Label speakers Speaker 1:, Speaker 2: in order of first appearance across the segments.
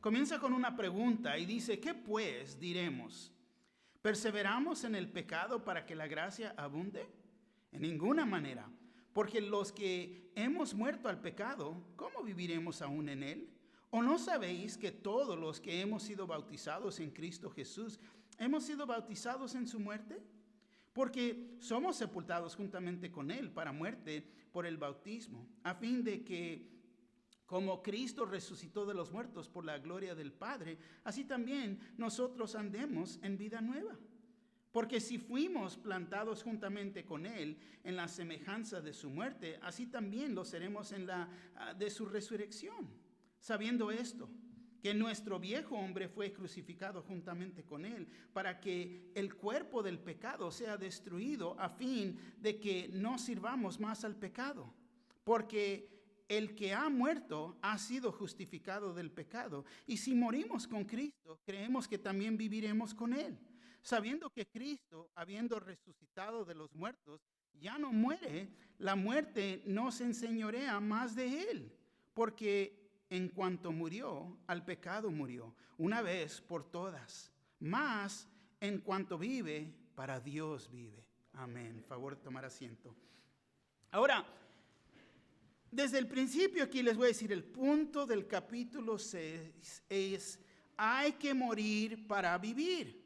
Speaker 1: comienza con una pregunta y dice, ¿qué pues diremos? ¿Perseveramos en el pecado para que la gracia abunde? En ninguna manera, porque los que hemos muerto al pecado, ¿cómo viviremos aún en él? ¿O no sabéis que todos los que hemos sido bautizados en Cristo Jesús, hemos sido bautizados en su muerte? Porque somos sepultados juntamente con él para muerte por el bautismo, a fin de que como Cristo resucitó de los muertos por la gloria del Padre, así también nosotros andemos en vida nueva. Porque si fuimos plantados juntamente con Él en la semejanza de su muerte, así también lo seremos en la de su resurrección. Sabiendo esto, que nuestro viejo hombre fue crucificado juntamente con Él, para que el cuerpo del pecado sea destruido, a fin de que no sirvamos más al pecado. Porque el que ha muerto ha sido justificado del pecado. Y si morimos con Cristo, creemos que también viviremos con Él. Sabiendo que Cristo, habiendo resucitado de los muertos, ya no muere, la muerte no se enseñorea más de Él. Porque en cuanto murió, al pecado murió, una vez por todas. Mas en cuanto vive, para Dios vive. Amén. Favor de tomar asiento. Ahora, desde el principio aquí les voy a decir, el punto del capítulo 6 es, hay que morir para vivir.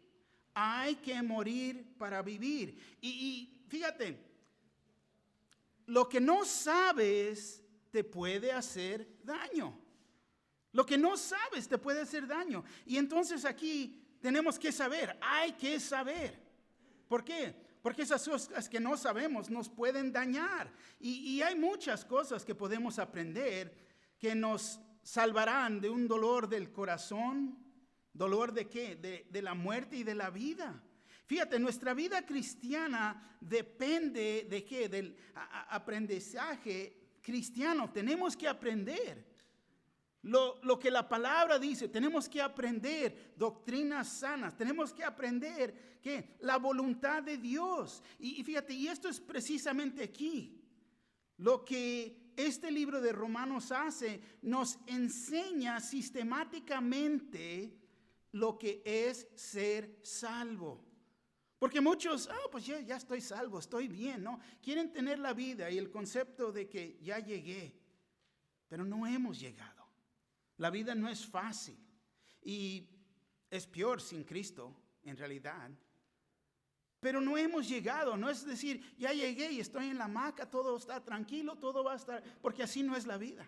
Speaker 1: Hay que morir para vivir. Y fíjate, lo que no sabes te puede hacer daño. Lo que no sabes te puede hacer daño. Y entonces aquí tenemos que saber, hay que saber. ¿Por qué? Porque esas cosas que no sabemos nos pueden dañar. Y hay muchas cosas que podemos aprender que nos salvarán de un dolor del corazón. ¿Dolor de qué? De la muerte y de la vida. Fíjate, nuestra vida cristiana depende de qué? Del aprendizaje cristiano. Tenemos que aprender lo que la palabra dice. Tenemos que aprender doctrinas sanas. Tenemos que aprender ¿qué? La voluntad de Dios. Y fíjate, y esto es precisamente aquí. Lo que este libro de Romanos hace, nos enseña sistemáticamente lo que es ser salvo. Porque muchos, pues ya estoy salvo, estoy bien, ¿no? Quieren tener la vida y el concepto de que ya llegué, pero no hemos llegado. La vida no es fácil y es peor sin Cristo, en realidad. Pero no hemos llegado, no es decir, ya llegué y estoy en la hamaca, todo está tranquilo, todo va a estar, porque así no es la vida.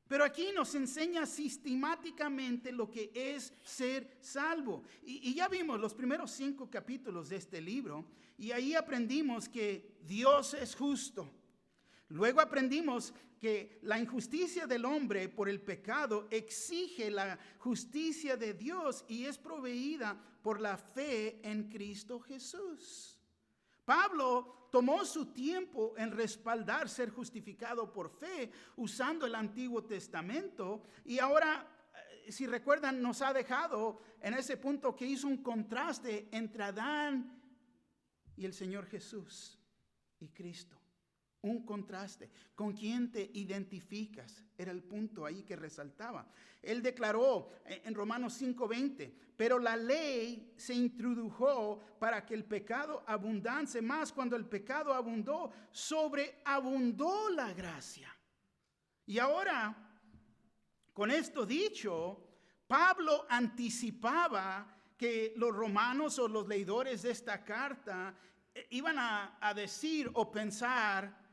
Speaker 1: Pero aquí nos enseña sistemáticamente lo que es ser salvo. Y ya vimos los primeros 5 capítulos de este libro y ahí aprendimos que Dios es justo. Luego aprendimos que la injusticia del hombre por el pecado exige la justicia de Dios y es proveída por la fe en Cristo Jesús. Pablo tomó su tiempo en respaldar ser justificado por fe usando el Antiguo Testamento y ahora, si recuerdan, nos ha dejado en ese punto que hizo un contraste entre Adán y el Señor Jesús y Cristo. Un contraste. ¿Con quién te identificas? Era el punto ahí que resaltaba. Él declaró en Romanos 5:20, pero la ley se introdujo para que el pecado abundase más. Cuando el pecado abundó, sobreabundó la gracia. Y ahora, con esto dicho, Pablo anticipaba que los romanos o los leidores de esta carta iban a decir o pensar,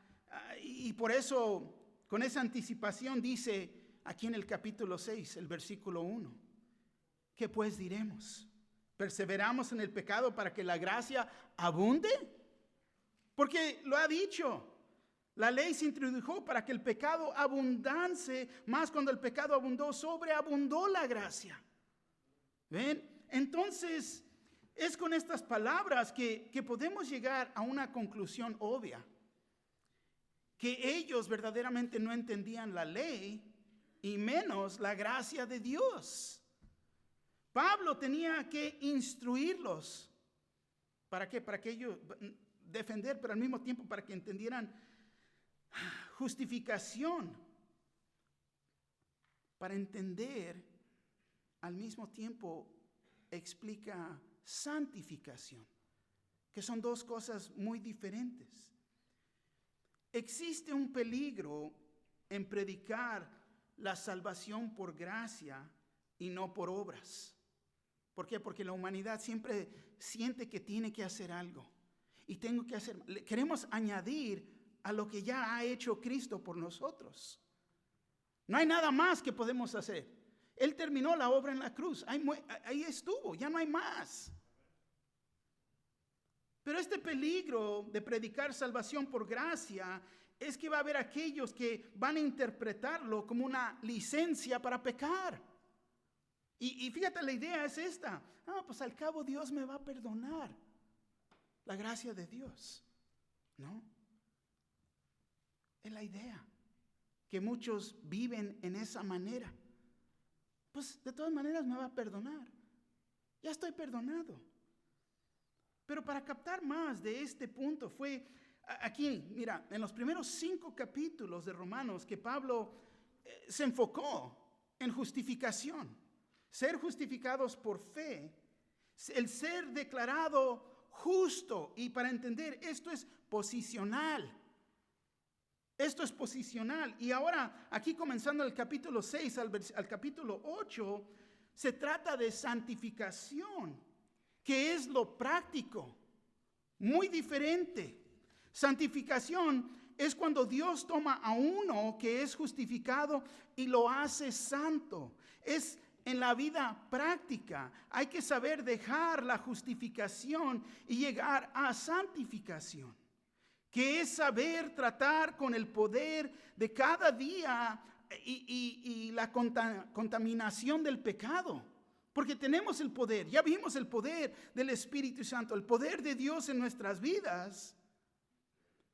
Speaker 1: y por eso con esa anticipación dice aquí en el capítulo 6, el versículo 1, ¿qué pues diremos? ¿Perseveramos en el pecado para que la gracia abunde? Porque lo ha dicho, la ley se introdujo para que el pecado abundase, más cuando el pecado abundó, sobreabundó la gracia. ¿Ven? Entonces, es con estas palabras que podemos llegar a una conclusión obvia. Que ellos verdaderamente no entendían la ley y menos la gracia de Dios. Pablo tenía que instruirlos. ¿Para qué? Para que ellos defender, pero al mismo tiempo para que entendieran justificación. para entender, al mismo tiempo explica santificación, que son dos cosas muy diferentes. Existe un peligro en predicar la salvación por gracia y no por obras. ¿Por qué? Porque la humanidad siempre siente que tiene que hacer algo. Y queremos añadir a lo que ya ha hecho Cristo por nosotros. No hay nada más que podemos hacer. Él terminó la obra en la cruz. Ahí estuvo, ya no hay más. Pero este peligro de predicar salvación por gracia es que va a haber aquellos que van a interpretarlo como una licencia para pecar. Y fíjate, la idea es esta. Pues al cabo Dios me va a perdonar. La gracia de Dios. ¿No? Es la idea. Que muchos viven en esa manera. Pues de todas maneras me va a perdonar. Ya estoy perdonado. Pero para captar más de este punto fue aquí, mira, en los primeros 5 capítulos de Romanos que Pablo se enfocó en justificación. Ser justificados por fe, el ser declarado justo. Y para entender, esto es posicional. Esto es posicional. Y ahora, aquí comenzando el capítulo 6 al capítulo 8, se trata de santificación, que es lo práctico, muy diferente. Santificación es cuando Dios toma a uno que es justificado y lo hace santo. Es en la vida práctica. Hay que saber dejar la justificación y llegar a santificación, que es saber tratar con el poder de cada día y la contaminación del pecado. Porque tenemos el poder, ya vimos el poder del Espíritu Santo, el poder de Dios en nuestras vidas.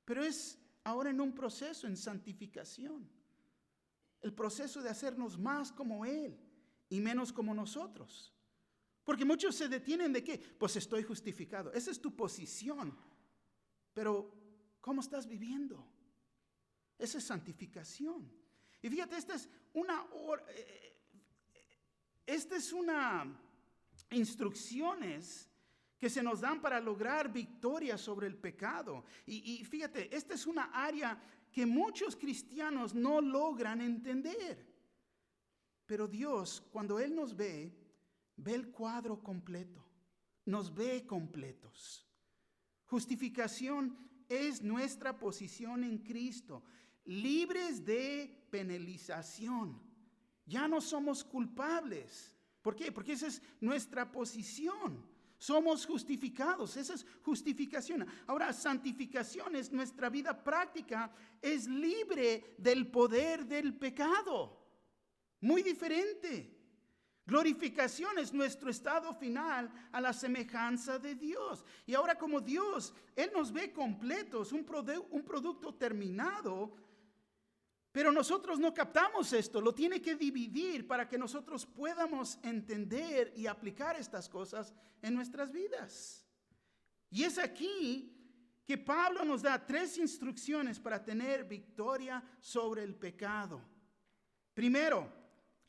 Speaker 1: Pero es ahora en un proceso en santificación. El proceso de hacernos más como Él y menos como nosotros. Porque muchos se detienen de ¿qué? Pues estoy justificado. Esa es tu posición. Pero ¿cómo estás viviendo? Esa es santificación. Y fíjate, esta es una instrucciones que se nos dan para lograr victoria sobre el pecado. Y fíjate, esta es una área que muchos cristianos no logran entender. Pero Dios, cuando Él nos ve el cuadro completo. Nos ve completos. Justificación es nuestra posición en Cristo, libres de penalización. Ya no somos culpables. ¿Por qué? Porque esa es nuestra posición. Somos justificados. Esa es justificación. Ahora, santificación es nuestra vida práctica. Es libre del poder del pecado. Muy diferente. Glorificación es nuestro estado final a la semejanza de Dios. Y ahora como Dios, Él nos ve completos, un producto terminado. Pero nosotros no captamos esto, lo tiene que dividir para que nosotros podamos entender y aplicar estas cosas en nuestras vidas. Y es aquí que Pablo nos da 3 instrucciones para tener victoria sobre el pecado. Primero,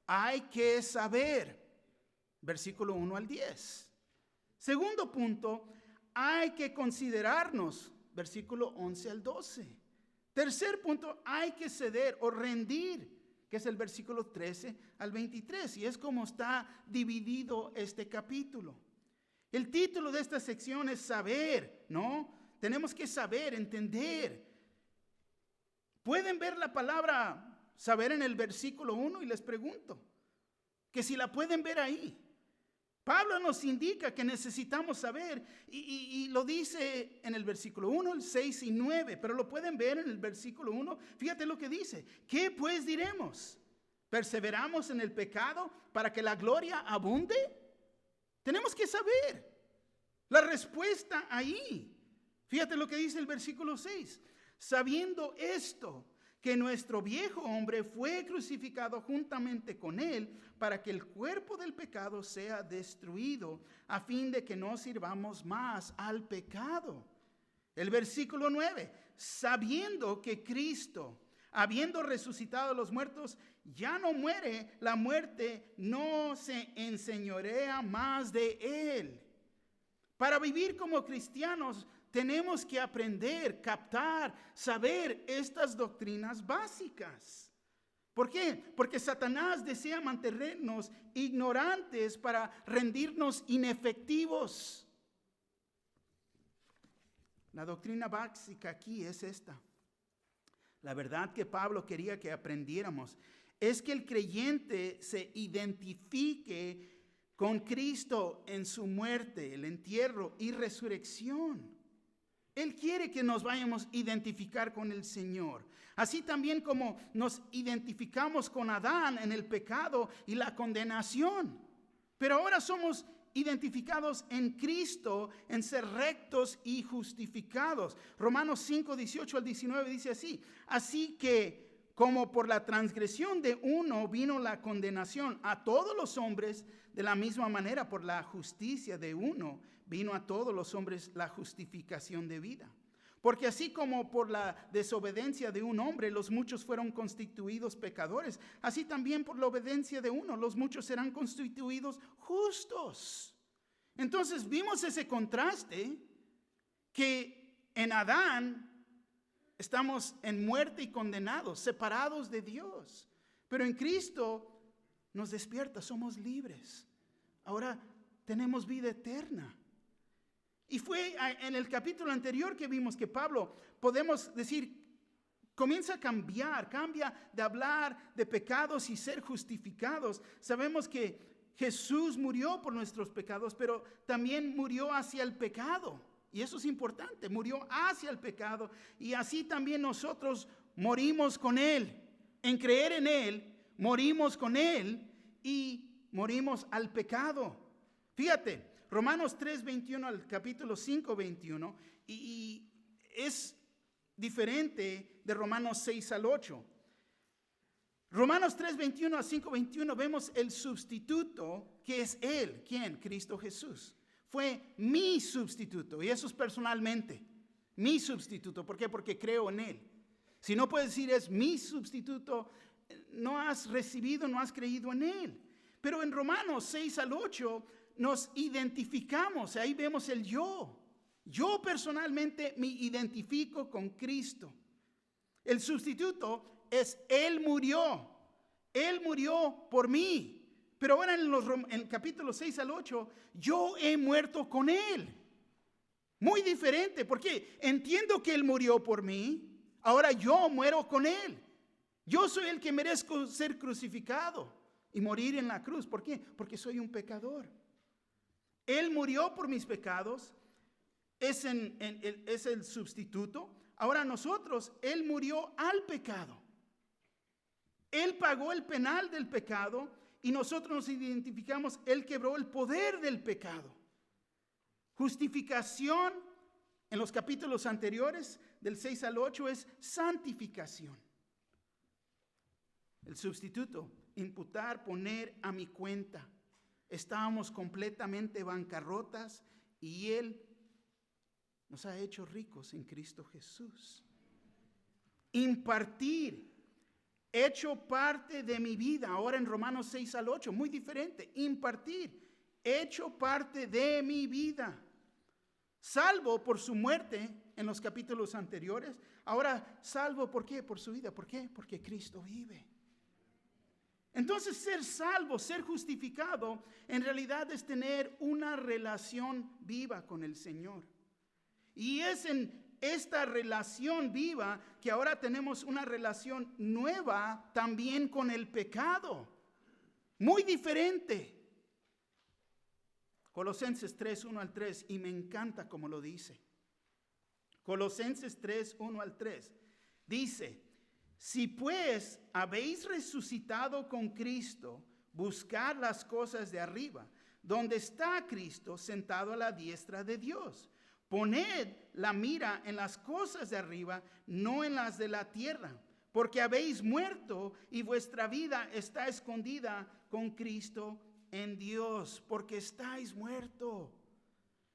Speaker 1: hay que saber, versículo 1 al 10. Segundo punto, hay que considerarnos, versículo 11 al 12. Tercer punto, hay que ceder o rendir, que es el versículo 13 al 23. Y es como está dividido este capítulo. El título de esta sección es saber, ¿no? Tenemos que saber, entender. ¿Pueden ver la palabra saber en el versículo 1? Y les pregunto, que si la pueden ver ahí. Pablo nos indica que necesitamos saber y lo dice en el versículo 1, el 6 y 9, pero lo pueden ver en el versículo 1. Fíjate lo que dice. ¿Qué pues diremos? ¿Perseveramos en el pecado para que la gloria abunde? Tenemos que saber la respuesta ahí. Fíjate lo que dice el versículo 6. Sabiendo esto, que nuestro viejo hombre fue crucificado juntamente con él para que el cuerpo del pecado sea destruido, a fin de que no sirvamos más al pecado. El versículo 9, sabiendo que Cristo, habiendo resucitado a los muertos, ya no muere, la muerte no se enseñorea más de él. Para vivir como cristianos tenemos que aprender, captar, saber estas doctrinas básicas. ¿Por qué? Porque Satanás desea mantenernos ignorantes para rendirnos inefectivos. La doctrina básica aquí es esta. La verdad que Pablo quería que aprendiéramos es que el creyente se identifique con Cristo en su muerte, el entierro y resurrección. Él quiere que nos vayamos a identificar con el Señor. Así también como nos identificamos con Adán en el pecado y la condenación. Pero ahora somos identificados en Cristo, en ser rectos y justificados. Romanos 5, 18 al 19 dice así. Así que como por la transgresión de uno vino la condenación a todos los hombres, de la misma manera por la justicia de uno vino a todos los hombres la justificación de vida. Porque así como por la desobediencia de un hombre los muchos fueron constituidos pecadores, así también por la obediencia de uno los muchos serán constituidos justos. Entonces vimos ese contraste que en Adán estamos en muerte y condenados, separados de Dios. Pero en Cristo nos despierta, somos libres. Ahora tenemos vida eterna. Y fue en el capítulo anterior que vimos que Pablo, podemos decir, comienza a cambia de hablar de pecados y ser justificados. Sabemos que Jesús murió por nuestros pecados, pero también murió hacia el pecado. Y eso es importante, murió hacia el pecado. Y así también nosotros morimos con Él. En creer en Él, morimos con Él y morimos al pecado. Fíjate. Romanos 3:21 al capítulo 5:21 y es diferente de Romanos 6 al 8. Romanos 3:21 a 5:21 vemos el sustituto que es Él. ¿Quién? Cristo Jesús. Fue mi sustituto y eso es personalmente. Mi sustituto. ¿Por qué? Porque creo en Él. Si no puedes decir es mi sustituto, no has recibido, no has creído en Él. Pero en Romanos 6 al 8 nos identificamos, ahí vemos el yo. Yo personalmente me identifico con Cristo. El sustituto es Él murió por mí. Pero ahora en el capítulo 6 al 8, yo he muerto con Él. Muy diferente, porque entiendo que Él murió por mí, ahora yo muero con Él. Yo soy el que merezco ser crucificado y morir en la cruz. ¿Por qué? Porque soy un pecador. Él murió por mis pecados, es el sustituto. Ahora nosotros, Él murió al pecado. Él pagó el penal del pecado y nosotros nos identificamos, Él quebró el poder del pecado. Justificación en los capítulos anteriores, del 6 al 8, es santificación. El sustituto, imputar, poner a mi cuenta. Estábamos completamente bancarrotas y Él nos ha hecho ricos en Cristo Jesús. Impartir, hecho parte de mi vida. Ahora en Romanos 6 al 8, muy diferente. Impartir, hecho parte de mi vida. Salvo por su muerte en los capítulos anteriores. Ahora salvo, ¿por qué? Por su vida. ¿Por qué? Porque Cristo vive. Entonces ser salvo, ser justificado, en realidad es tener una relación viva con el Señor. Y es en esta relación viva que ahora tenemos una relación nueva también con el pecado. Muy diferente. Colosenses 3, 1 al 3, y me encanta como lo dice. Colosenses 3, 1 al 3, dice: si pues habéis resucitado con Cristo, buscad las cosas de arriba, donde está Cristo sentado a la diestra de Dios. Poned la mira en las cosas de arriba, no en las de la tierra, porque habéis muerto y vuestra vida está escondida con Cristo en Dios, porque estáis muerto.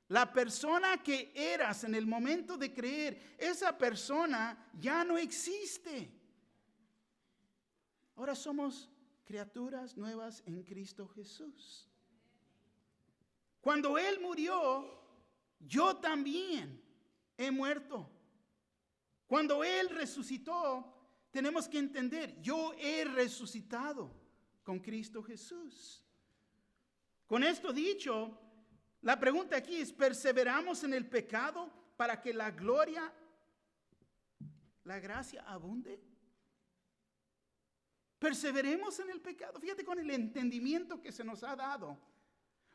Speaker 1: La persona que eras en el momento de creer, esa persona ya no existe. Ahora somos criaturas nuevas en Cristo Jesús. Cuando Él murió, yo también he muerto. Cuando Él resucitó, tenemos que entender, yo he resucitado con Cristo Jesús. Con esto dicho, la pregunta aquí es, ¿perseveramos en el pecado para que la gracia abunde? Perseveremos en el pecado. Fíjate con el entendimiento que se nos ha dado.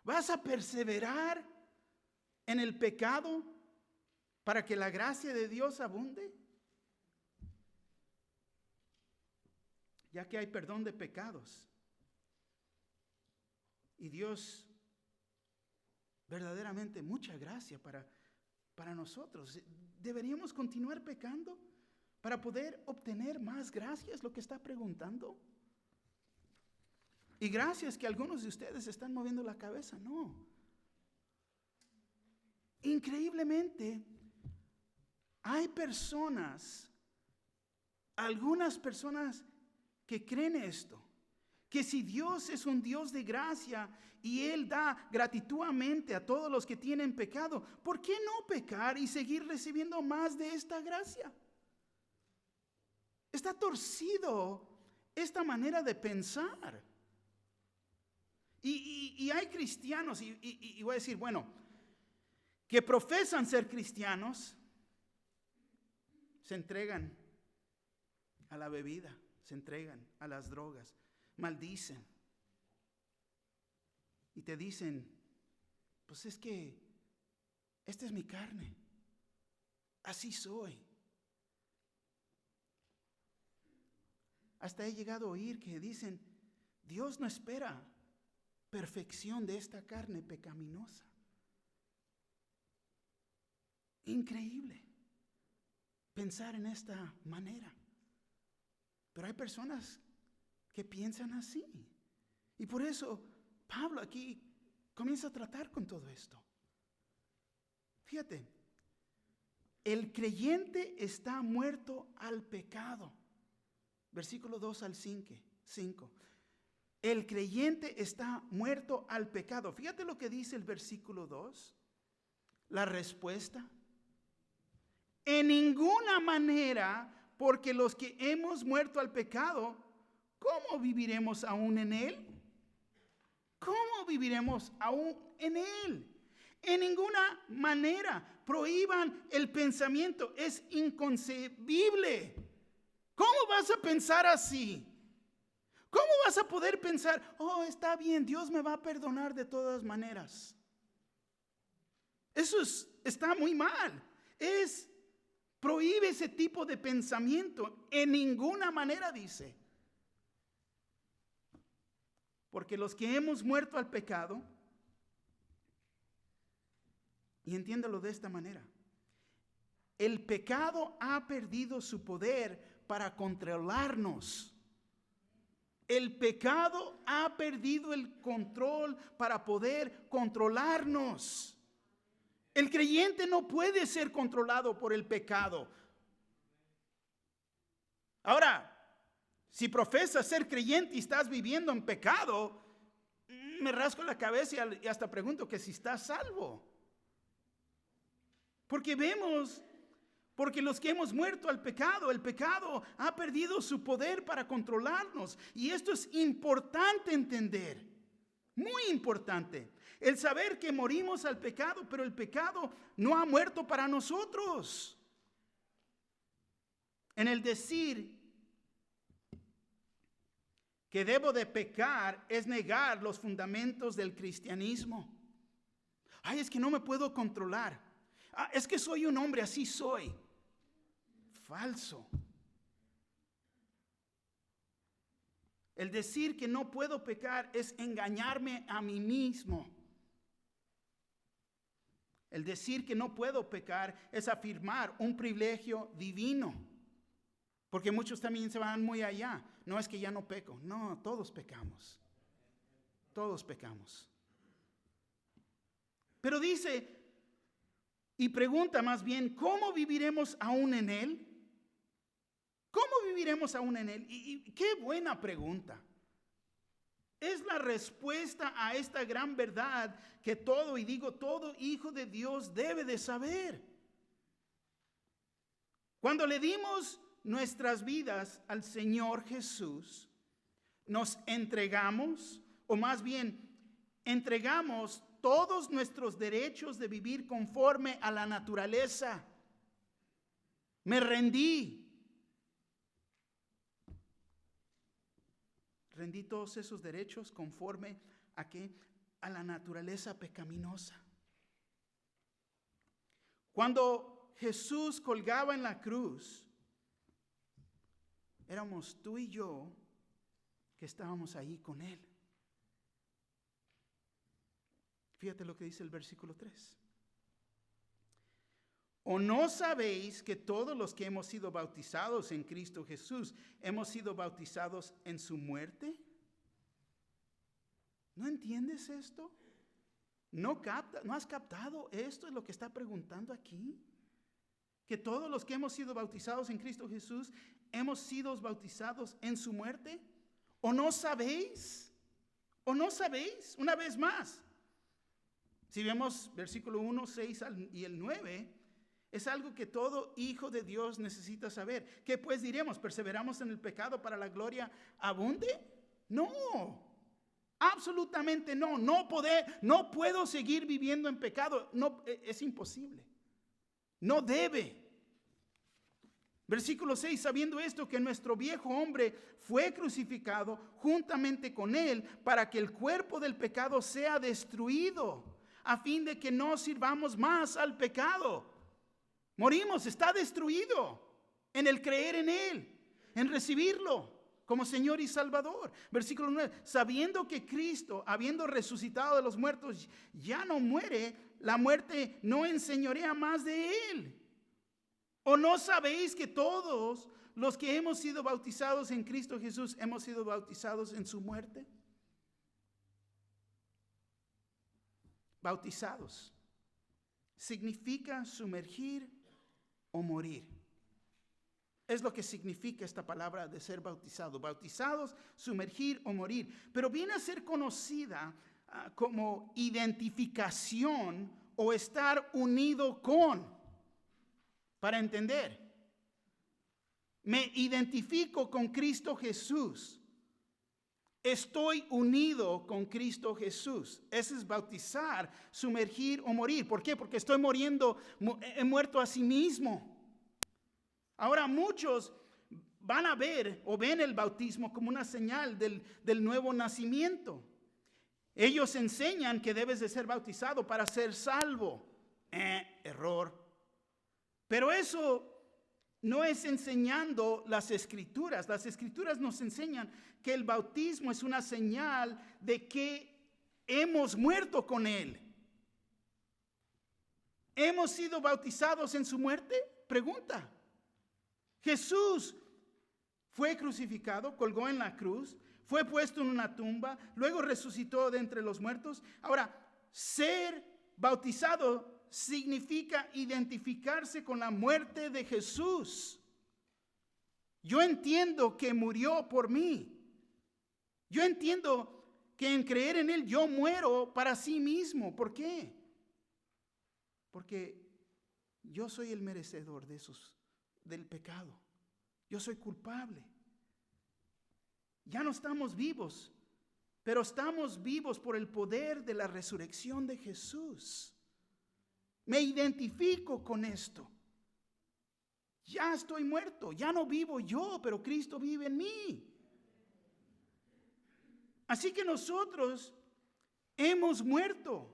Speaker 1: ¿Vas a perseverar en el pecado para que la gracia de Dios abunde? Ya que hay perdón de pecados. Y Dios, verdaderamente, mucha gracia para nosotros. ¿Deberíamos continuar pecando para poder obtener más gracia? Es lo que está preguntando. Y gracias que algunos de ustedes están moviendo la cabeza. No. Increíblemente, hay personas, algunas personas que creen esto. Que si Dios es un Dios de gracia y Él da gratuitamente a todos los que tienen pecado, ¿por qué no pecar y seguir recibiendo más de esta gracia? Está torcido esta manera de pensar. Y hay cristianos, y voy a decir, bueno, que profesan ser cristianos, se entregan a la bebida, se entregan a las drogas, maldicen. Y te dicen, pues es que esta es mi carne, así soy. Hasta he llegado a oír que dicen, Dios no espera perfección de esta carne pecaminosa. Increíble pensar en esta manera. Pero hay personas que piensan así. Y por eso Pablo aquí comienza a tratar con todo esto. Fíjate, el creyente está muerto al pecado. Versículo 2 al 5. El creyente está muerto al pecado. Fíjate lo que dice el versículo 2. La respuesta. En ninguna manera, porque los que hemos muerto al pecado, ¿cómo viviremos aún en él? ¿Cómo viviremos aún en él? En ninguna manera. Prohíban el pensamiento. Es inconcebible. ¿Cómo vas a pensar así? ¿Cómo vas a poder pensar, oh, está bien, Dios me va a perdonar de todas maneras? Eso está muy mal. Prohíbe ese tipo de pensamiento. En ninguna manera, dice. Porque los que hemos muerto al pecado, y entiéndalo de esta manera, el pecado ha perdido su poder para controlarnos. El pecado ha perdido el control para poder controlarnos. El creyente no puede ser controlado por el pecado. Ahora, si profesas ser creyente y estás viviendo en pecado, me rasco la cabeza y hasta pregunto que si estás salvo. Porque los que hemos muerto al pecado, el pecado ha perdido su poder para controlarnos. Y esto es importante entender, muy importante. El saber que morimos al pecado, pero el pecado no ha muerto para nosotros. En el decir que debo de pecar es negar los fundamentos del cristianismo. Ay, es que no me puedo controlar. Es que soy un hombre, así soy. Falso. El decir que no puedo pecar es engañarme a mí mismo. El decir que no puedo pecar es afirmar un privilegio divino. Porque muchos también se van muy allá. No es que ya no peco. No, todos pecamos. Todos pecamos. Pero dice, y pregunta más bien, ¿cómo viviremos aún en él? ¿Cómo viviremos aún en Él? Y qué buena pregunta. Es la respuesta a esta gran verdad que todo hijo de Dios debe de saber. Cuando le dimos nuestras vidas al Señor Jesús, nos entregamos, o más bien, entregamos todos nuestros derechos de vivir conforme a la naturaleza. Me rendí. Rendí todos esos derechos conforme a ¿qué? A la naturaleza pecaminosa. Cuando Jesús colgaba en la cruz, éramos tú y yo que estábamos ahí con Él. Fíjate lo que dice el versículo 3. ¿O no sabéis que todos los que hemos sido bautizados en Cristo Jesús hemos sido bautizados en su muerte? ¿No entiendes esto? ¿No has captado esto? Es lo que está preguntando aquí. Que todos los que hemos sido bautizados en Cristo Jesús hemos sido bautizados en su muerte. ¿O no sabéis? ¿O no sabéis? Una vez más. Si vemos versículo 1, 6 y el 9, es algo que todo hijo de Dios necesita saber. ¿Qué pues diremos? ¿Perseveramos en el pecado para la gloria abunde? No, absolutamente no. No puedo seguir viviendo en pecado. No, es imposible. No debe. Versículo 6, sabiendo esto, que nuestro viejo hombre fue crucificado juntamente con él para que el cuerpo del pecado sea destruido, a fin de que no sirvamos más al pecado. Morimos, está destruido en el creer en Él, en recibirlo como Señor y Salvador. Versículo 9, sabiendo que Cristo, habiendo resucitado de los muertos, ya no muere, la muerte no enseñorea más de Él. ¿O no sabéis que todos los que hemos sido bautizados en Cristo Jesús hemos sido bautizados en su muerte? Bautizados significa sumergir o morir. Es lo que significa esta palabra de ser bautizado. Bautizados, sumergir o morir. Pero viene a ser conocida como identificación o estar unido con. Para entender, me identifico con Cristo Jesús. Estoy unido con Cristo Jesús. Ese es bautizar, sumergir o morir. ¿Por qué? Porque estoy muriendo, he muerto a sí mismo. Ahora muchos van a ver o ven el bautismo como una señal del nuevo nacimiento. Ellos enseñan que debes de ser bautizado para ser salvo. Error. Pero eso no es enseñando las Escrituras. Las Escrituras nos enseñan que el bautismo es una señal de que hemos muerto con Él. ¿Hemos sido bautizados en su muerte? Pregunta. Jesús fue crucificado, colgó en la cruz, fue puesto en una tumba, luego resucitó de entre los muertos. Ahora, ser bautizado significa identificarse con la muerte de Jesús. Yo entiendo que murió por mí. Yo entiendo que en creer en Él yo muero para sí mismo. ¿Por qué? Porque yo soy el merecedor del pecado. Yo soy culpable. Ya no estamos vivos, pero estamos vivos por el poder de la resurrección de Jesús. Me identifico con esto. Ya estoy muerto, ya no vivo yo, pero Cristo vive en mí. Así que nosotros hemos muerto.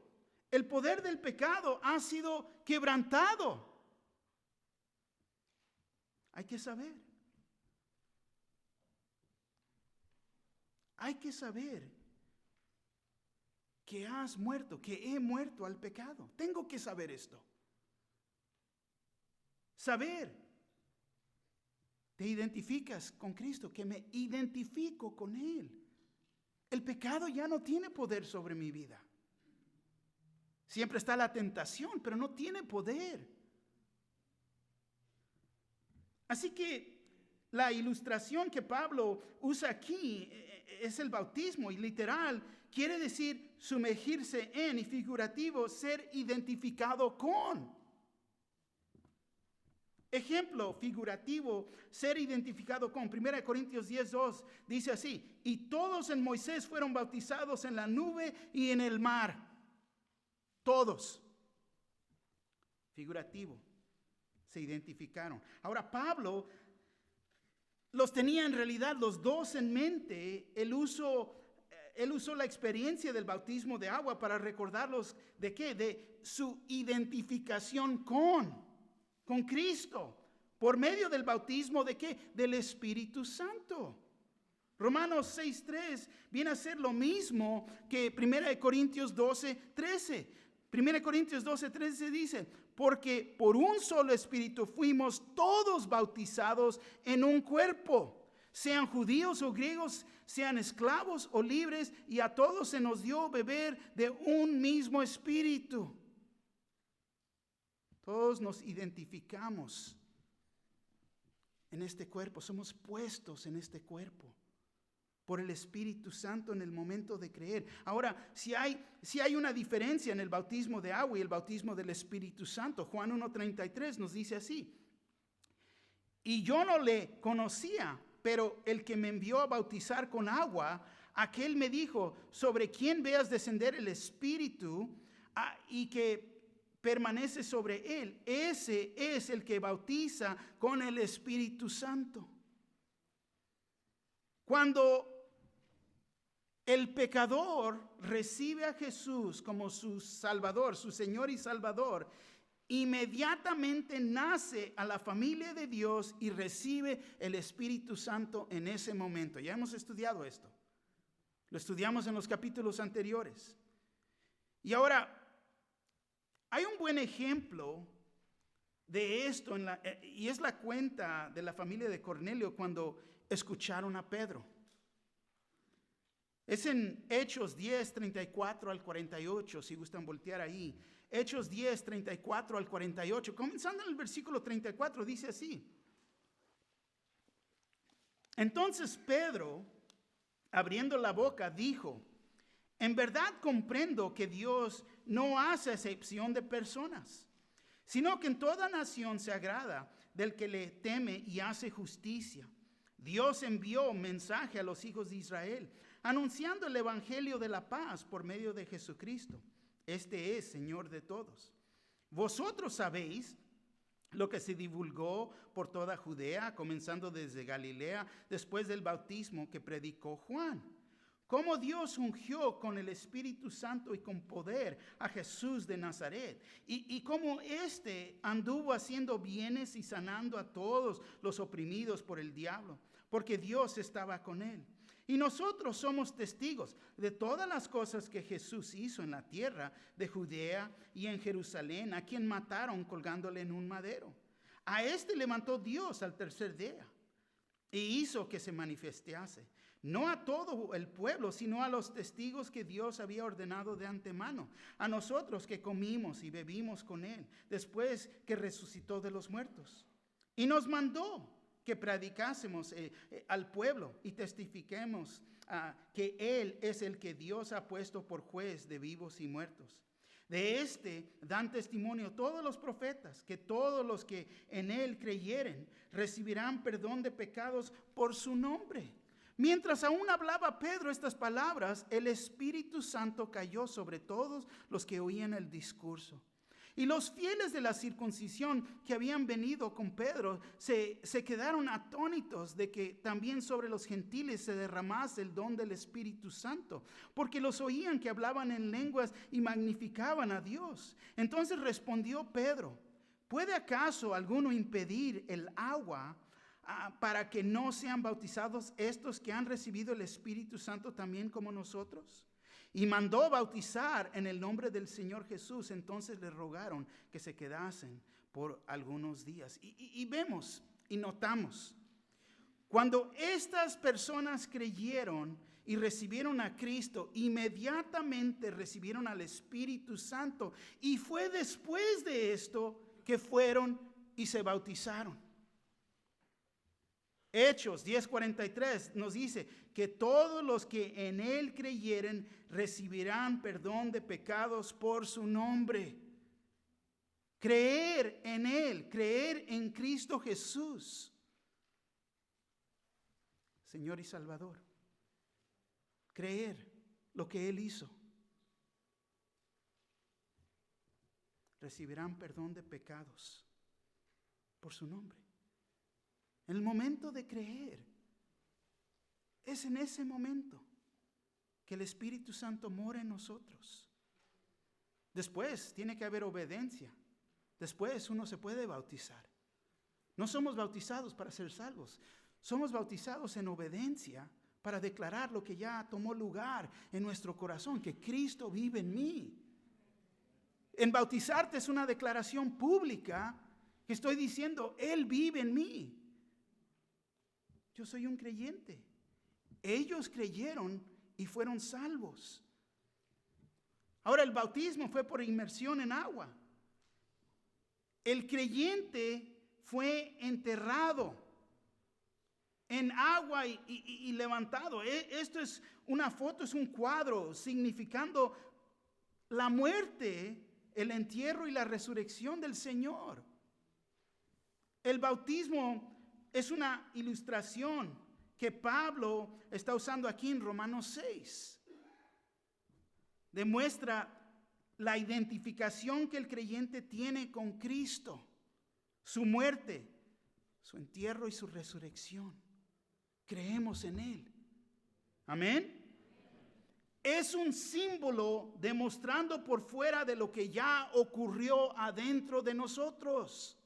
Speaker 1: El poder del pecado ha sido quebrantado. Hay que saber. Hay que saber que has muerto, que he muerto al pecado. Tengo que saber esto. Saber. Te identificas con Cristo, que me identifico con Él. El pecado ya no tiene poder sobre mi vida. Siempre está la tentación, pero no tiene poder. Así que la ilustración que Pablo usa aquí es el bautismo, y literal quiere decir sumergirse en, y figurativo, ser identificado con. Ejemplo figurativo, ser identificado con. 1 Corintios 10:2 dice así: y todos en Moisés fueron bautizados en la nube y en el mar. Todos. Figurativo. Se identificaron. Ahora Pablo los tenía en realidad los dos en mente. Él usó la experiencia del bautismo de agua para recordarlos de qué, de su identificación con Cristo, por medio del bautismo de qué, del Espíritu Santo. Romanos 6:3 viene a ser lo mismo que 1 Corintios 12:13. 1 Corintios 12:13 dice: porque por un solo Espíritu fuimos todos bautizados en un cuerpo, sean judíos o griegos, sean esclavos o libres, y a todos se nos dio beber de un mismo Espíritu. Todos nos identificamos en este cuerpo, somos puestos en este cuerpo por el Espíritu Santo en el momento de creer. Ahora, si hay una diferencia en el bautismo de agua y el bautismo del Espíritu Santo. Juan 1:33 nos dice así: y yo no le conocía, pero el que me envió a bautizar con agua, aquel me dijo: sobre quien veas descender el Espíritu y que permanece sobre él, ese es el que bautiza con el Espíritu Santo. Cuando el pecador recibe a Jesús como su Salvador, su Señor y Salvador, inmediatamente nace a la familia de Dios y recibe el Espíritu Santo en ese momento. Ya hemos estudiado esto. Lo estudiamos en los capítulos anteriores. Y ahora, hay un buen ejemplo de esto y es la cuenta de la familia de Cornelio cuando escucharon a Pedro. Es en Hechos 10, 34 al 48, si gustan voltear ahí. Hechos 10, 34 al 48. Comenzando en el versículo 34, dice así: entonces Pedro, abriendo la boca, dijo: en verdad comprendo que Dios no hace excepción de personas, sino que en toda nación se agrada del que le teme y hace justicia. Dios envió mensaje a los hijos de Israel, anunciando el evangelio de la paz por medio de Jesucristo. Este es Señor de todos. Vosotros sabéis lo que se divulgó por toda Judea, comenzando desde Galilea, después del bautismo que predicó Juan. Cómo Dios ungió con el Espíritu Santo y con poder a Jesús de Nazaret. Y cómo éste anduvo haciendo bienes y sanando a todos los oprimidos por el diablo, porque Dios estaba con él. Y nosotros somos testigos de todas las cosas que Jesús hizo en la tierra de Judea y en Jerusalén, a quien mataron colgándole en un madero. A este levantó Dios al tercer día y hizo que se manifestase, no a todo el pueblo, sino a los testigos que Dios había ordenado de antemano, a nosotros que comimos y bebimos con él, después que resucitó de los muertos. Y nos mandó que predicásemos al pueblo y testifiquemos que él es el que Dios ha puesto por juez de vivos y muertos. De este dan testimonio todos los profetas, que todos los que en él creyeren recibirán perdón de pecados por su nombre. Mientras aún hablaba Pedro estas palabras, el Espíritu Santo cayó sobre todos los que oían el discurso. Y los fieles de la circuncisión que habían venido con Pedro se quedaron atónitos de que también sobre los gentiles se derramase el don del Espíritu Santo, porque los oían que hablaban en lenguas y magnificaban a Dios. Entonces respondió Pedro: ¿puede acaso alguno impedir el agua para que no sean bautizados estos que han recibido el Espíritu Santo también como nosotros? Y mandó bautizar en el nombre del Señor Jesús. Entonces le rogaron que se quedasen por algunos días. Y vemos y notamos, cuando estas personas creyeron y recibieron a Cristo, inmediatamente recibieron al Espíritu Santo. Y fue después de esto que fueron y se bautizaron. Hechos 10:43 nos dice que todos los que en Él creyeren recibirán perdón de pecados por su nombre. Creer en Él, creer en Cristo Jesús, Señor y Salvador. Creer lo que Él hizo. Recibirán perdón de pecados por su nombre. En el momento de creer, es en ese momento que el Espíritu Santo mora en nosotros. Después tiene que haber obediencia. Después uno se puede bautizar. No somos bautizados para ser salvos. Somos bautizados en obediencia para declarar lo que ya tomó lugar en nuestro corazón, que Cristo vive en mí. En bautizarte es una declaración pública que estoy diciendo, Él vive en mí. Yo soy un creyente. Ellos creyeron y fueron salvos. Ahora, el bautismo fue por inmersión en agua. El creyente fue enterrado en agua y levantado. Esto es una foto, es un cuadro significando la muerte, el entierro y la resurrección del Señor. El bautismo es una ilustración que Pablo está usando aquí en Romanos 6. Demuestra la identificación que el creyente tiene con Cristo, su muerte, su entierro y su resurrección. Creemos en Él. Amén. Es un símbolo demostrando por fuera de lo que ya ocurrió adentro de nosotros.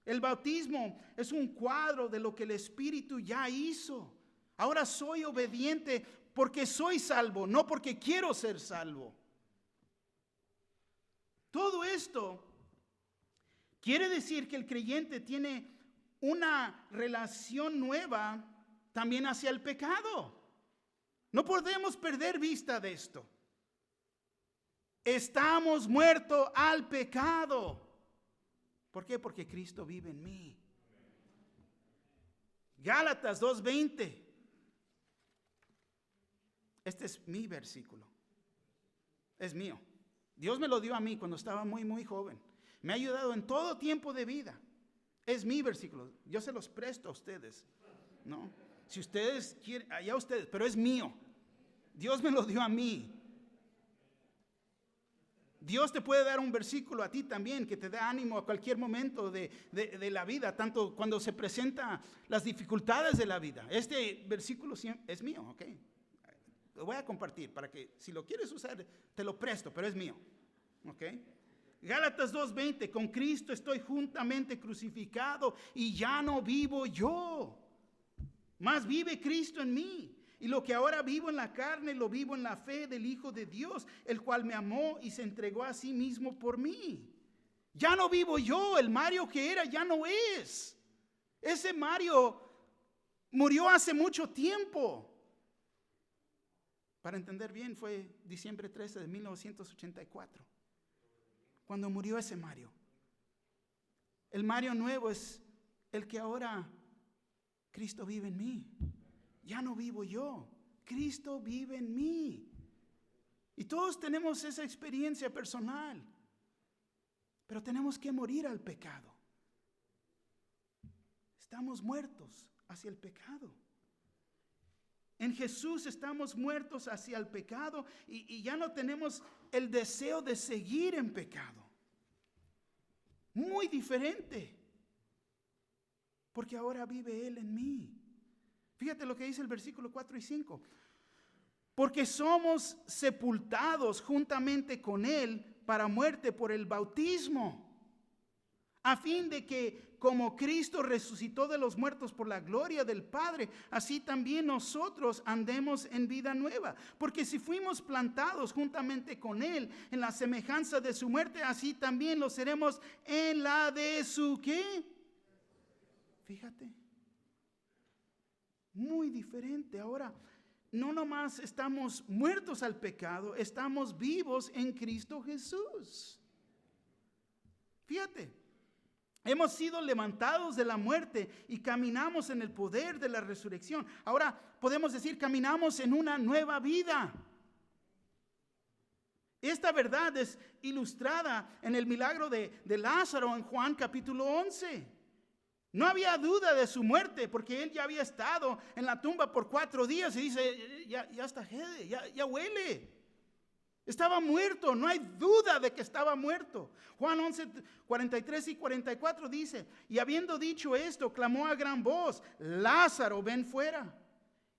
Speaker 1: El bautismo es un cuadro de lo que el Espíritu ya hizo. Ahora soy obediente porque soy salvo, no porque quiero ser salvo. Todo esto quiere decir que el creyente tiene una relación nueva también hacia el pecado. No podemos perder vista de esto. Estamos muertos al pecado. ¿Por qué? Porque Cristo vive en mí. Gálatas 2:20. Este es mi versículo. Es mío. Dios me lo dio a mí cuando estaba muy joven. Me ha ayudado en todo tiempo de vida. Es mi versículo. Yo se los presto a ustedes, ¿no? Si ustedes quieren, allá ustedes, pero es mío. Dios me lo dio a mí. Dios te puede dar un versículo a ti también que te dé ánimo a cualquier momento de la vida, tanto cuando se presentan las dificultades de la vida. Este versículo es mío, ¿ok? Lo voy a compartir para que si lo quieres usar, te lo presto, pero es mío, ¿ok? Gálatas 2:20, con Cristo estoy juntamente crucificado y ya no vivo yo, más vive Cristo en mí. Y lo que ahora vivo en la carne, lo vivo en la fe del Hijo de Dios, el cual me amó y se entregó a sí mismo por mí. Ya no vivo yo, el Mario que era ya no es. Ese Mario murió hace mucho tiempo. Para entender bien, fue diciembre 13 de 1984, cuando murió ese Mario. El Mario nuevo es el que ahora Cristo vive en mí. Ya no vivo yo, Cristo vive en mí. Y todos tenemos esa experiencia personal, pero tenemos que morir al pecado. Estamos muertos hacia el pecado. En Jesús estamos muertos hacia el pecado y ya no tenemos el deseo de seguir en pecado. Muy diferente, porque ahora vive Él en mí. Fíjate lo que dice el versículo 4 y 5. Porque somos sepultados juntamente con Él para muerte por el bautismo, a fin de que como Cristo resucitó de los muertos por la gloria del Padre, así también nosotros andemos en vida nueva. Porque si fuimos plantados juntamente con Él en la semejanza de su muerte, así también lo seremos en la de su ¿qué? Fíjate. Muy diferente. Ahora, no nomás estamos muertos al pecado, estamos vivos en Cristo Jesús. Fíjate, Hemos sido levantados de la muerte y caminamos en el poder de la resurrección. Ahora podemos decir, caminamos en una nueva vida. Esta verdad es ilustrada en el milagro de Lázaro en Juan capítulo 11. No había duda de su muerte porque él ya había estado en la tumba por 4 días y dice, ya está jede, ya huele. Estaba muerto, no hay duda de que estaba muerto. Juan 11, 43 y 44 dice, y habiendo dicho esto, clamó a gran voz, Lázaro, ven fuera.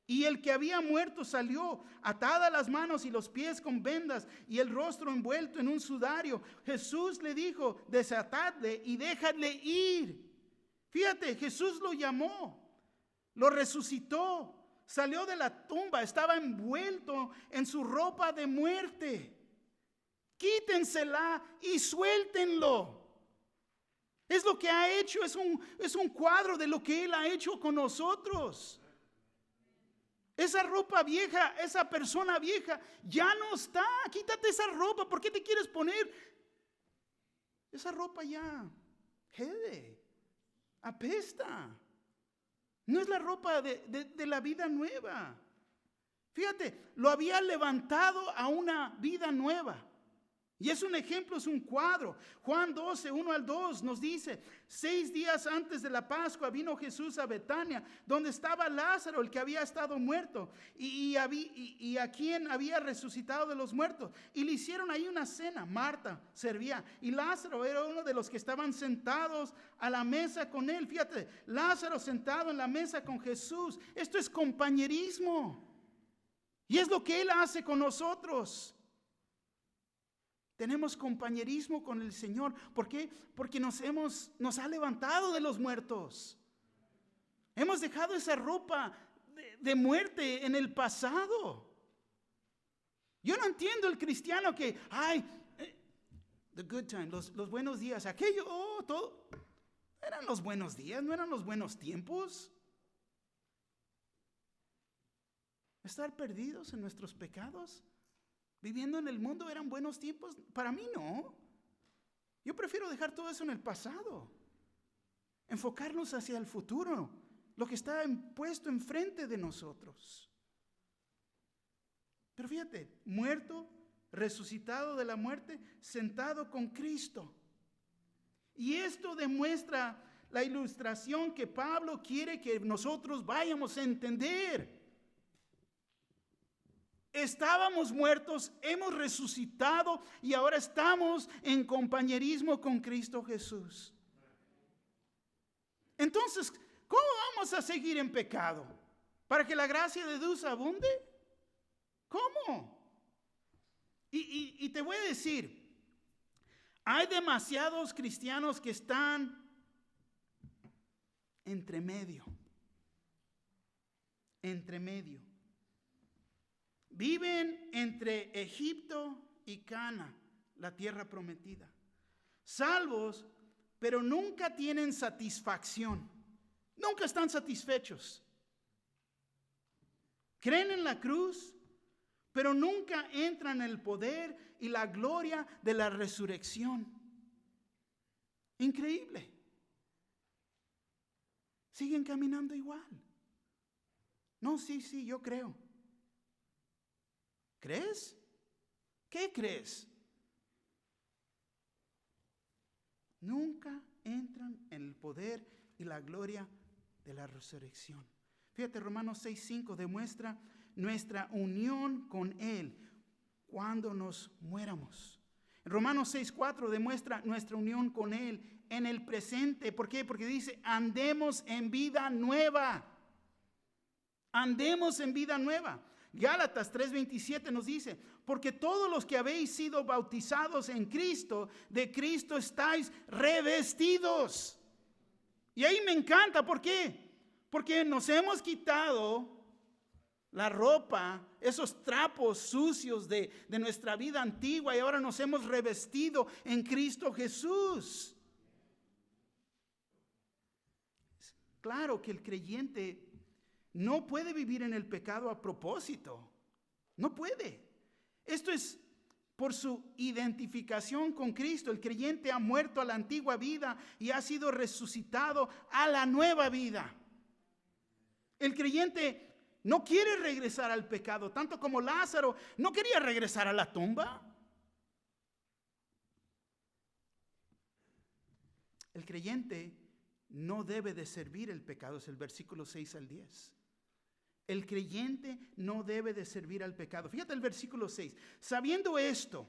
Speaker 1: Y el que había muerto salió, atadas las manos y los pies con vendas y el rostro envuelto en un sudario. Jesús le dijo, desatadle y déjadle ir. Fíjate, Jesús lo llamó, lo resucitó. Salió de la tumba, estaba envuelto en su ropa de muerte. Quítensela y suéltenlo. Es lo que ha hecho, es un cuadro de lo que Él ha hecho con nosotros. Esa ropa vieja, esa persona vieja, ya no está. Quítate esa ropa, ¿por qué te quieres poner? Esa ropa ya, jede, apesta. No es la ropa de la vida nueva. Fíjate, lo había levantado a una vida nueva. Y es un ejemplo, es un cuadro. Juan 12, 1 al 2 nos dice, 6 días antes de la Pascua vino Jesús a Betania, donde estaba Lázaro, el que había estado muerto, y a quien había resucitado de los muertos. Y le hicieron ahí una cena. Marta servía, y Lázaro era uno de los que estaban sentados a la mesa con él. Fíjate, Lázaro sentado en la mesa con Jesús. Esto es compañerismo. Y es lo que Él hace con nosotros. Tenemos compañerismo con el Señor. ¿Por qué? Porque nos ha levantado de los muertos. Hemos dejado esa ropa de muerte en el pasado. Yo no entiendo el cristiano que, the good time, los buenos días, aquello, todo. ¿Eran los buenos días? ¿No eran los buenos tiempos? Estar perdidos en nuestros pecados, viviendo en el mundo, ¿eran buenos tiempos? Para mí no. Yo prefiero dejar todo eso en el pasado, enfocarnos hacia el futuro, lo que está puesto enfrente de nosotros. Pero fíjate, muerto, resucitado de la muerte, sentado con Cristo. Y esto demuestra la ilustración que Pablo quiere que nosotros vayamos a entender. Estábamos muertos, hemos resucitado y ahora estamos en compañerismo con Cristo Jesús. Entonces, ¿cómo vamos a seguir en pecado? ¿Para que la gracia de Dios abunde? ¿Cómo? Y te voy a decir, hay demasiados cristianos que están entre medio. Viven entre Egipto y Cana, la tierra prometida. Salvos, pero nunca tienen satisfacción. Nunca están satisfechos. Creen en la cruz, pero nunca entran en el poder y la gloria de la resurrección. Increíble. Siguen caminando igual. No, sí, yo creo. ¿Crees? ¿Qué crees? Nunca entran en el poder y la gloria de la resurrección. Fíjate, Romanos 6:5 demuestra nuestra unión con Él cuando nos muéramos. Romanos 6:4 demuestra nuestra unión con Él en el presente. ¿Por qué? Porque dice, andemos en vida nueva. Andemos en vida nueva. Gálatas 3:27 nos dice, porque todos los que habéis sido bautizados en Cristo, de Cristo estáis revestidos. Y ahí me encanta, ¿por qué? Porque nos hemos quitado la ropa, esos trapos sucios de nuestra vida antigua y ahora nos hemos revestido en Cristo Jesús. Claro que el creyente no puede vivir en el pecado a propósito. No puede. Esto es por su identificación con Cristo. El creyente ha muerto a la antigua vida y ha sido resucitado a la nueva vida. El creyente no quiere regresar al pecado, tanto como Lázaro no quería regresar a la tumba. El creyente no debe de servir el pecado, es el versículo 6 al 10. El creyente no debe de servir al pecado. Fíjate el versículo 6. Sabiendo esto,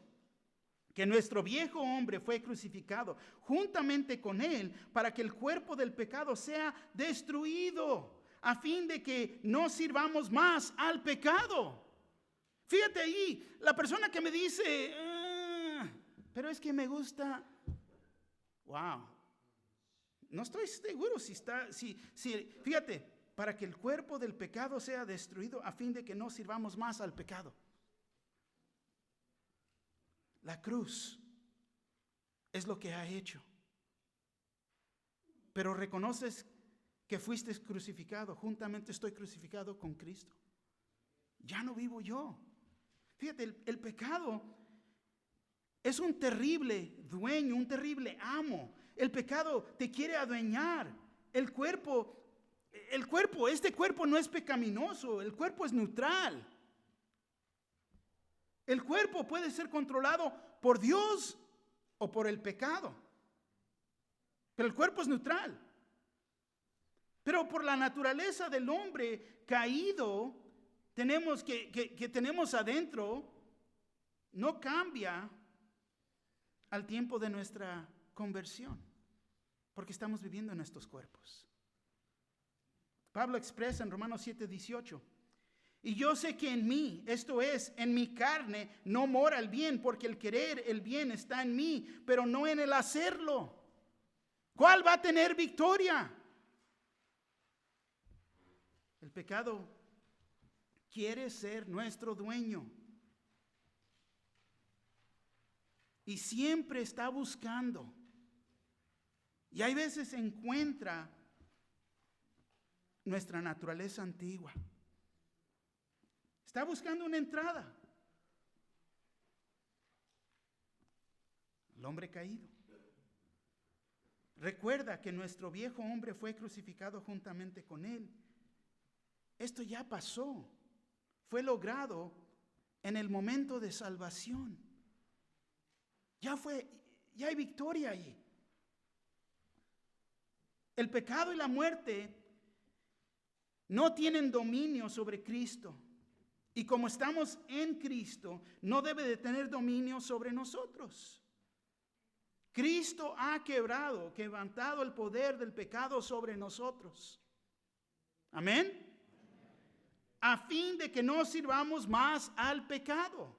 Speaker 1: que nuestro viejo hombre fue crucificado juntamente con él para que el cuerpo del pecado sea destruido, a fin de que no sirvamos más al pecado. Fíjate ahí, la persona que me dice, pero es que me gusta, wow, no estoy seguro fíjate, para que el cuerpo del pecado sea destruido a fin de que no sirvamos más al pecado. La cruz es lo que ha hecho. Pero reconoces que fuiste crucificado, juntamente estoy crucificado con Cristo. Ya no vivo yo. Fíjate, el pecado es un terrible dueño, un terrible amo. El pecado te quiere adueñar. Este cuerpo no es pecaminoso, el cuerpo es neutral. El cuerpo puede ser controlado por Dios o por el pecado. Pero el cuerpo es neutral. Pero por la naturaleza del hombre caído, que tenemos adentro, no cambia al tiempo de nuestra conversión, porque estamos viviendo en estos cuerpos. Pablo expresa en Romanos 7:18, y yo sé que en mí, esto es, en mi carne, no mora el bien, porque el querer el bien está en mí, pero no en el hacerlo. ¿Cuál va a tener victoria? El pecado quiere ser nuestro dueño. Y siempre está buscando. Y hay veces encuentra nuestra naturaleza antigua. Está buscando una entrada. El hombre caído. Recuerda que nuestro viejo hombre fue crucificado juntamente con él. Esto ya pasó. Fue logrado en el momento de salvación. Ya hay victoria ahí. El pecado y la muerte no tienen dominio sobre Cristo. Y como estamos en Cristo, no debe de tener dominio sobre nosotros. Cristo ha quebrantado el poder del pecado sobre nosotros. Amén. A fin de que no sirvamos más al pecado.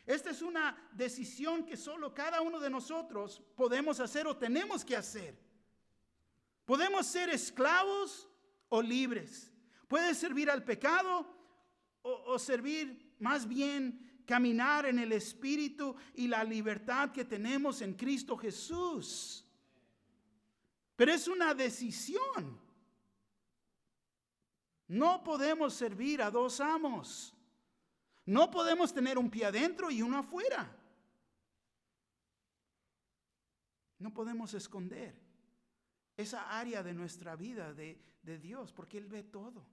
Speaker 1: Esta es una decisión que solo cada uno de nosotros podemos hacer o tenemos que hacer. Podemos ser esclavos o libres. Puedes servir al pecado o servir más bien caminar en el Espíritu y la libertad que tenemos en Cristo Jesús. Pero es una decisión. No podemos servir a dos amos. No podemos tener un pie adentro y uno afuera. No podemos esconder esa área de nuestra vida de Dios, porque Él ve todo.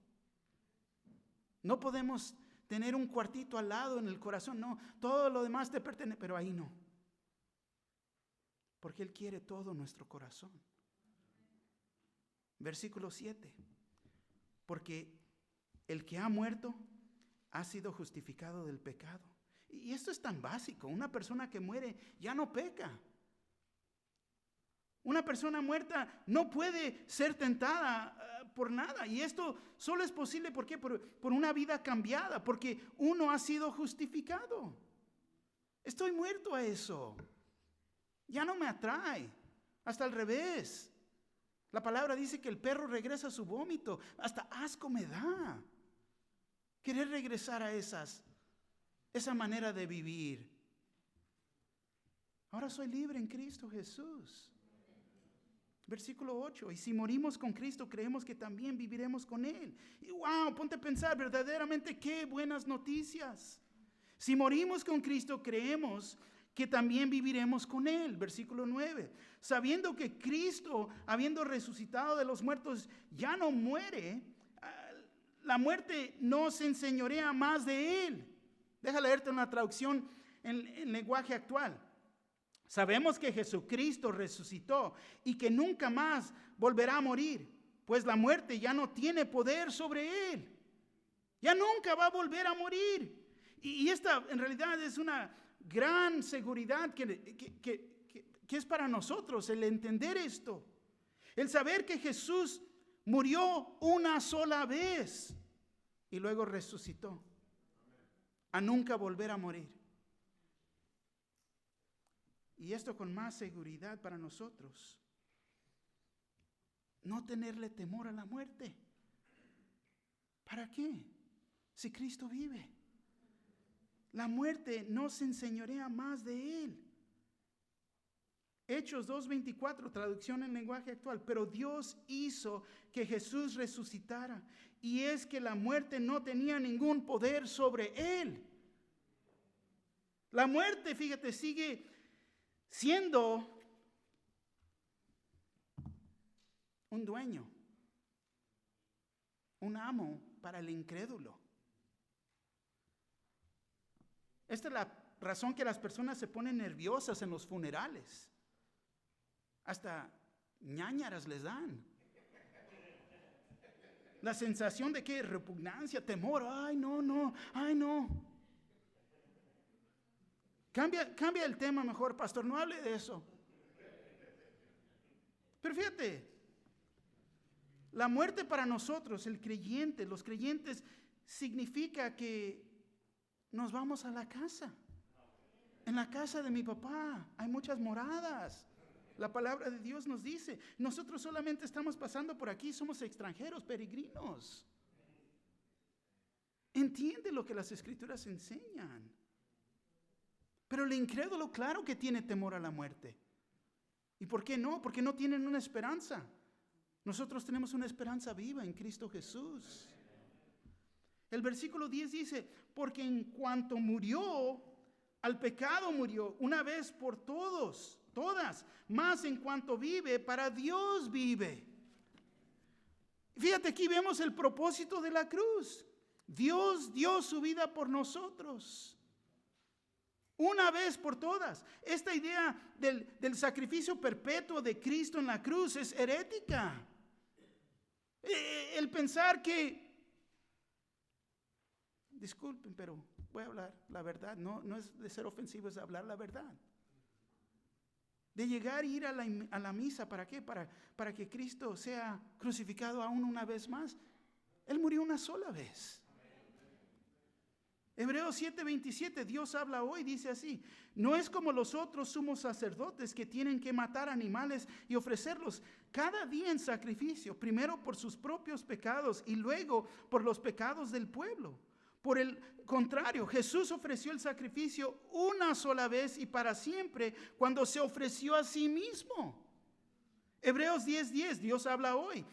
Speaker 1: No podemos tener un cuartito al lado en el corazón, no, todo lo demás te pertenece, pero ahí no. Porque Él quiere todo nuestro corazón. Versículo 7. Porque el que ha muerto ha sido justificado del pecado. Y esto es tan básico. Una persona que muere ya no peca. Una persona muerta no puede ser tentada por nada. Y esto solo es posible ¿por qué? Por una vida cambiada. Porque uno ha sido justificado. Estoy muerto a eso. Ya no me atrae. Hasta al revés. La palabra dice que el perro regresa a su vómito. Hasta asco me da querer regresar a esa manera de vivir. Ahora soy libre en Cristo Jesús. Versículo 8. Y si morimos con Cristo, creemos que también viviremos con Él. Y wow, ponte a pensar, verdaderamente qué buenas noticias. Si morimos con Cristo, creemos que también viviremos con Él. Versículo 9. Sabiendo que Cristo, habiendo resucitado de los muertos, ya no muere, la muerte no se enseñorea más de Él. Deja leerte una traducción en lenguaje actual. Sabemos que Jesucristo resucitó y que nunca más volverá a morir, pues la muerte ya no tiene poder sobre Él. Ya nunca va a volver a morir. Y esta en realidad es una gran seguridad que es para nosotros el entender esto. El saber que Jesús murió una sola vez y luego resucitó a nunca volver a morir. Y esto con más seguridad para nosotros. No tenerle temor a la muerte. ¿Para qué? Si Cristo vive. La muerte no se enseñorea más de Él. Hechos 2:24, traducción en lenguaje actual. Pero Dios hizo que Jesús resucitara. Y es que la muerte no tenía ningún poder sobre Él. La muerte, fíjate, sigue siendo un dueño, un amo para el incrédulo. Esta es la razón que las personas se ponen nerviosas en los funerales. Hasta ñáñaras les dan. La sensación de que repugnancia, temor, ay no. Cambia el tema mejor, pastor, no hable de eso. Pero fíjate, la muerte para nosotros, el creyente, los creyentes, significa que nos vamos a la casa. En la casa de mi papá hay muchas moradas. La palabra de Dios nos dice, nosotros solamente estamos pasando por aquí, somos extranjeros, peregrinos. Entiende lo que las Escrituras enseñan. Pero el incrédulo, claro que tiene temor a la muerte. ¿Y por qué no? Porque no tienen una esperanza. Nosotros tenemos una esperanza viva en Cristo Jesús. El versículo 10 dice, porque en cuanto murió, al pecado murió, una vez por todas, más en cuanto vive, para Dios vive. Fíjate, aquí vemos el propósito de la cruz. Dios dio su vida por nosotros. Una vez por todas. Esta idea del sacrificio perpetuo de Cristo en la cruz es herética. El pensar que, disculpen, pero voy a hablar la verdad, no es de ser ofensivo, es hablar la verdad. De llegar y ir a la misa, ¿para qué? Para que Cristo sea crucificado aún una vez más. Él murió una sola vez. Hebreos 7:27, Dios habla hoy, dice así: no es como los otros sumos sacerdotes que tienen que matar animales y ofrecerlos cada día en sacrificio, primero por sus propios pecados y luego por los pecados del pueblo. Por el contrario, Jesús ofreció el sacrificio una sola vez y para siempre cuando se ofreció a sí mismo. Hebreos 10:10, Dios habla hoy.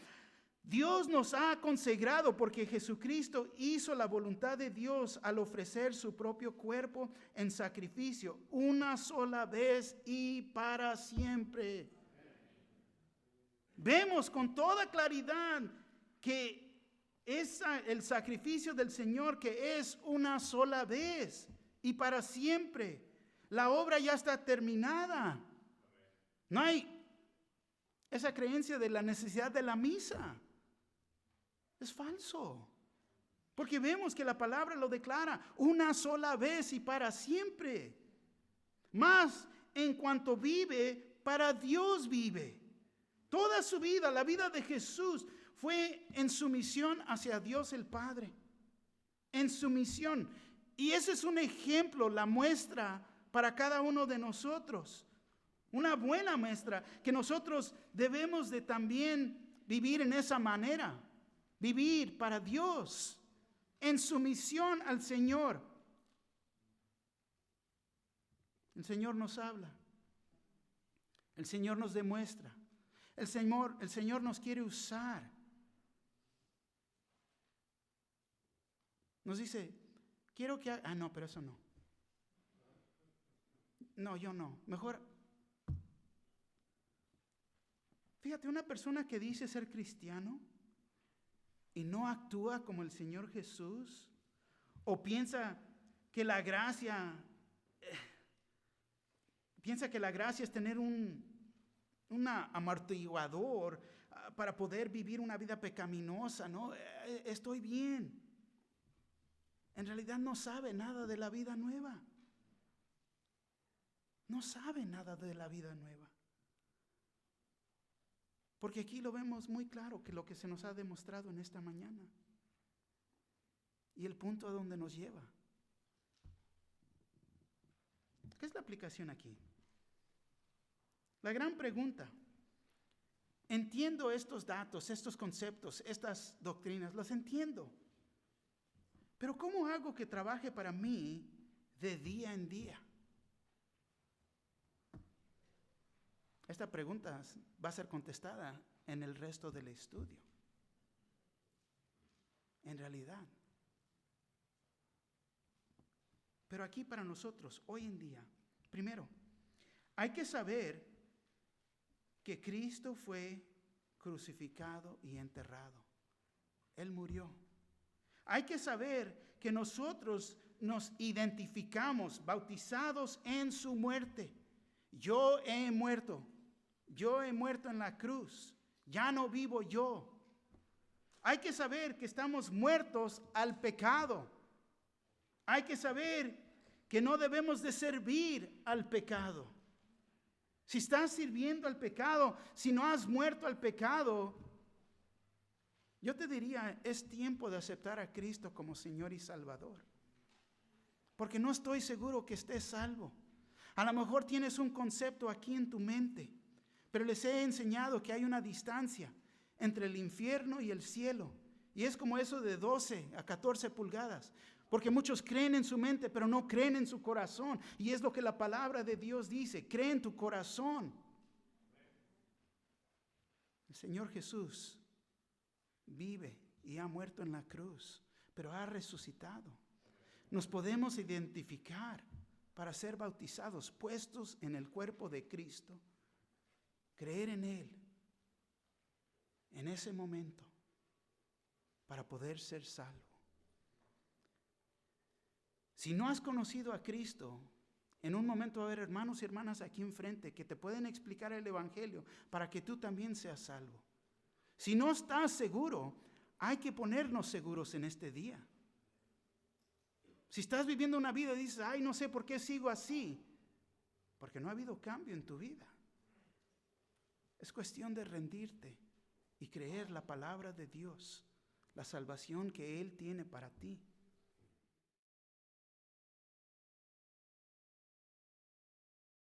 Speaker 1: Dios nos ha consagrado porque Jesucristo hizo la voluntad de Dios al ofrecer su propio cuerpo en sacrificio una sola vez y para siempre. Vemos con toda claridad que es el sacrificio del Señor, que es una sola vez y para siempre. La obra ya está terminada. No hay esa creencia de la necesidad de la misa. Es falso. Porque vemos que la palabra lo declara una sola vez y para siempre. Más en cuanto vive, para Dios vive. Toda su vida, la vida de Jesús, fue en sumisión hacia Dios el Padre. En sumisión. Y ese es un ejemplo, la muestra para cada uno de nosotros. Una buena muestra que nosotros debemos de también vivir en esa manera. Vivir para Dios, en sumisión al Señor. El Señor nos habla. El Señor nos demuestra. El Señor nos quiere usar. Nos dice, quiero que... no, pero eso no. no, yo no. Mejor, fíjate, una persona que dice ser cristiano y no actúa como el Señor Jesús, o piensa que la gracia es tener un amortiguador para poder vivir una vida pecaminosa, ¿no? Estoy bien. En realidad no sabe nada de la vida nueva. No sabe nada de la vida nueva. Porque aquí lo vemos muy claro que lo que se nos ha demostrado en esta mañana. Y el punto a donde nos lleva. ¿Qué es la aplicación aquí? La gran pregunta. Entiendo estos datos, estos conceptos, estas doctrinas, los entiendo. Pero ¿cómo hago que trabaje para mí de día en día? Esta pregunta va a ser contestada en el resto del estudio. En realidad. Pero aquí para nosotros, hoy en día, primero, hay que saber que Cristo fue crucificado y enterrado. Él murió. Hay que saber que nosotros nos identificamos bautizados en su muerte. Yo he muerto en la cruz. Ya no vivo yo. Hay que saber que estamos muertos al pecado. Hay que saber que no debemos de servir al pecado. Si estás sirviendo al pecado, si no has muerto al pecado, yo te diría, es tiempo de aceptar a Cristo como Señor y Salvador. Porque no estoy seguro que estés salvo. A lo mejor tienes un concepto aquí en tu mente, pero les he enseñado que hay una distancia entre el infierno y el cielo. Y es como eso de 12 a 14 pulgadas. Porque muchos creen en su mente, pero no creen en su corazón. Y es lo que la palabra de Dios dice. Cree en tu corazón. El Señor Jesús vive y ha muerto en la cruz, pero ha resucitado. Nos podemos identificar para ser bautizados, puestos en el cuerpo de Cristo. Creer en Él en ese momento para poder ser salvo. Si no has conocido a Cristo, en un momento va a haber hermanos y hermanas aquí enfrente que te pueden explicar el Evangelio para que tú también seas salvo. Si no estás seguro, hay que ponernos seguros en este día. Si estás viviendo una vida y dices, ay, no sé por qué sigo así, porque no ha habido cambio en tu vida. Es cuestión de rendirte y creer la palabra de Dios, la salvación que Él tiene para ti.